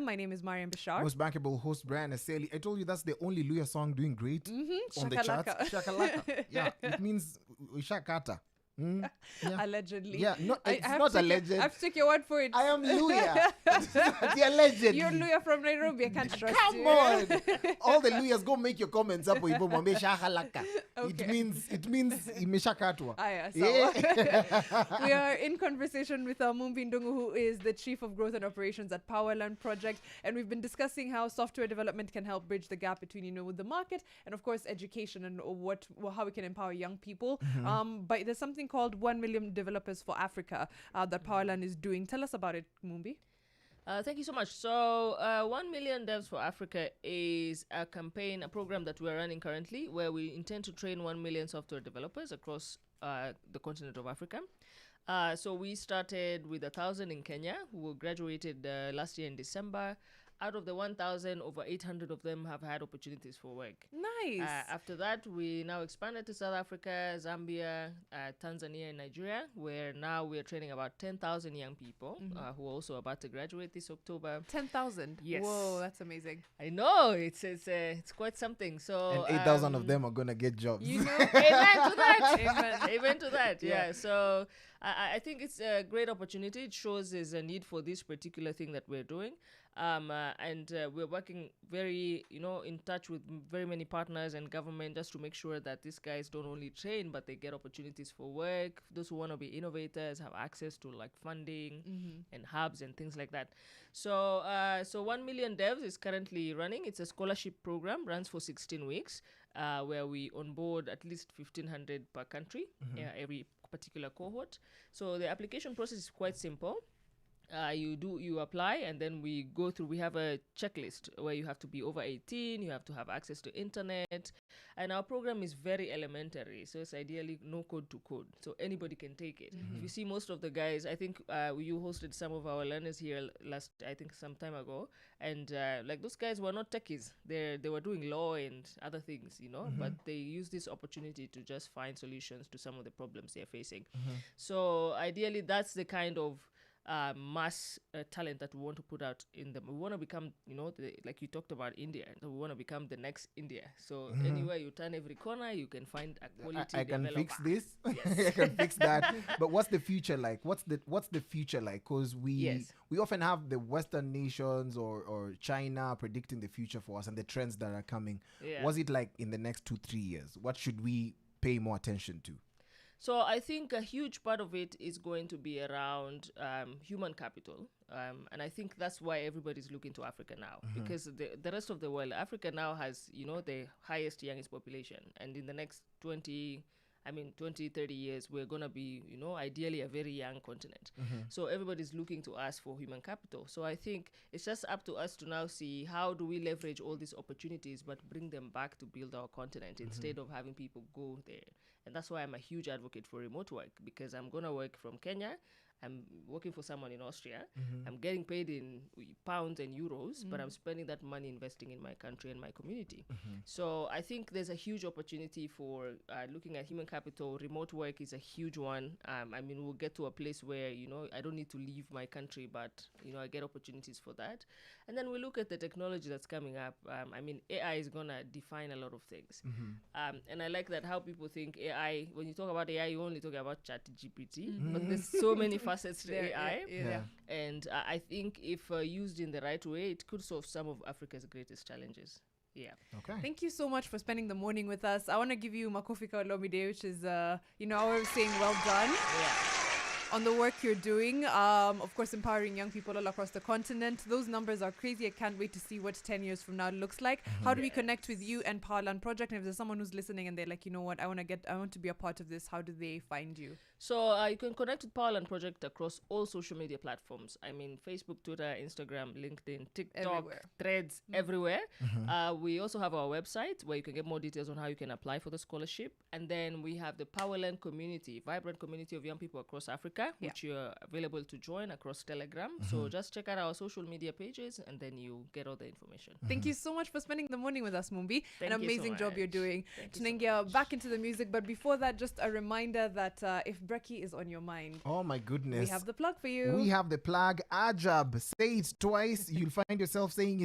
My name is Mariam Bishar. Most bankable host Brian Aseli. I told you that's the only Luya song doing great on the charts. Shakalaka. Yeah, it means Shakata. Yeah. Allegedly. Yeah, no, it's not alleged. I have to take your word for it. I am Luya. The allegedly. You're Luya from Nairobi. I can't trust you. Come on. All the Luyas, go make your comments up. It means imeshakatwa. We are in conversation with Mumbi Ndung'U, who is the Chief of Growth and Operations at Powerland Project, and we've been discussing how software development can help bridge the gap between the market and of course education and how we can empower young people. But there's something called 1 million developers for Africa that Powerland is doing. Tell us about it, Mumbi. Thank you so much. So 1 million devs for Africa is a program that we're running currently, where we intend to train 1 million software developers across the continent of Africa. So we started with 1,000 in Kenya, who graduated last year in December. Out of the 1,000, over 800 of them have had opportunities for work. Nice. After that, we now expanded to South Africa, Zambia, Tanzania, and Nigeria, where now we're training about 10,000 young people who are also about to graduate this October. 10,000? Yes. Whoa, that's amazing. I know. It's quite something. So and 8,000 of them are going to get jobs. Amen to that. Amen to that. Yeah. So I think it's a great opportunity. It shows there's a need for this particular thing that we're doing. And we're working very, in touch with very many partners and government just to make sure that these guys don't only train, but they get opportunities for work. Those who want to be innovators have access to like funding and hubs and things like that. So 1 million devs is currently running. It's a scholarship program, runs for 16 weeks, where we onboard at least 1,500 per country, every particular cohort. So the application process is quite simple. You apply, and then we go through. We have a checklist where you have to be over 18, you have to have access to internet, and our program is very elementary, so it's ideally no code to code, so anybody can take it. If you see most of the guys, I think you hosted some of our learners here some time ago, and like those guys were not techies. They were doing law and other things, but they use this opportunity to just find solutions to some of the problems they're facing. So ideally, that's the kind of mass talent that we want to put out in them. We want to become, like you talked about India, we want to become the next India. So anywhere you turn, every corner, you can find a quality I can developer. fix this. Yes. I can fix that. But what's the future like? What's the future like? Because we often have the Western nations or China predicting the future for us and the trends that are coming. Yeah. What's it like in the next 2-3 years? What should we pay more attention to? So I think a huge part of it is going to be around human capital. And I think that's why everybody's looking to Africa now, because the rest of the world, Africa now has, the highest youngest population. And in the next 20, 30 years, we're going to be, ideally a very young continent. So everybody's looking to us for human capital. So I think it's just up to us to now see how do we leverage all these opportunities, but bring them back to build our continent instead of having people go there. And that's why I'm a huge advocate for remote work, because I'm going to work from Kenya. I'm working for someone in Austria. I'm getting paid in pounds and euros, but I'm spending that money investing in my country and my community. So I think there's a huge opportunity for looking at human capital. Remote work is a huge one. We'll get to a place where, I don't need to leave my country, but, I get opportunities for that. And then we look at the technology that's coming up. AI is going to define a lot of things. And I like that how people think AI, when you talk about AI, you only talk about ChatGPT, but there's so many facets to AI. And I think if used in the right way, it could solve some of Africa's greatest challenges. Yeah. Okay. Thank you so much for spending the morning with us. I want to give you Makofi ka Olomide, which is, I was saying well done. On the work you're doing, of course, empowering young people all across the continent. Those numbers are crazy. I can't wait to see what 10 years from now looks like. How do we connect with you and Powerland Project? And if there's someone who's listening and they're like, what, I want to be a part of this, how do they find you? So you can connect with Powerland Project across all social media platforms. Facebook, Twitter, Instagram, LinkedIn, TikTok, Everywhere. Threads, everywhere. We also have our website where you can get more details on how you can apply for the scholarship. And then we have the Powerland community, vibrant community of young people across Africa. Africa, which you're available to join across Telegram. So just check out our social media pages and then you get all the information. Thank you so much for spending the morning with us, Mumbi. Thank An you so amazing job you're much. doing. Thank you so Tunengia much. back into the music, but before that, just a reminder that if brekkie is on your mind, Oh my goodness. we have the plug for you. We have the plug. Ajab. Say it twice. You'll find yourself saying it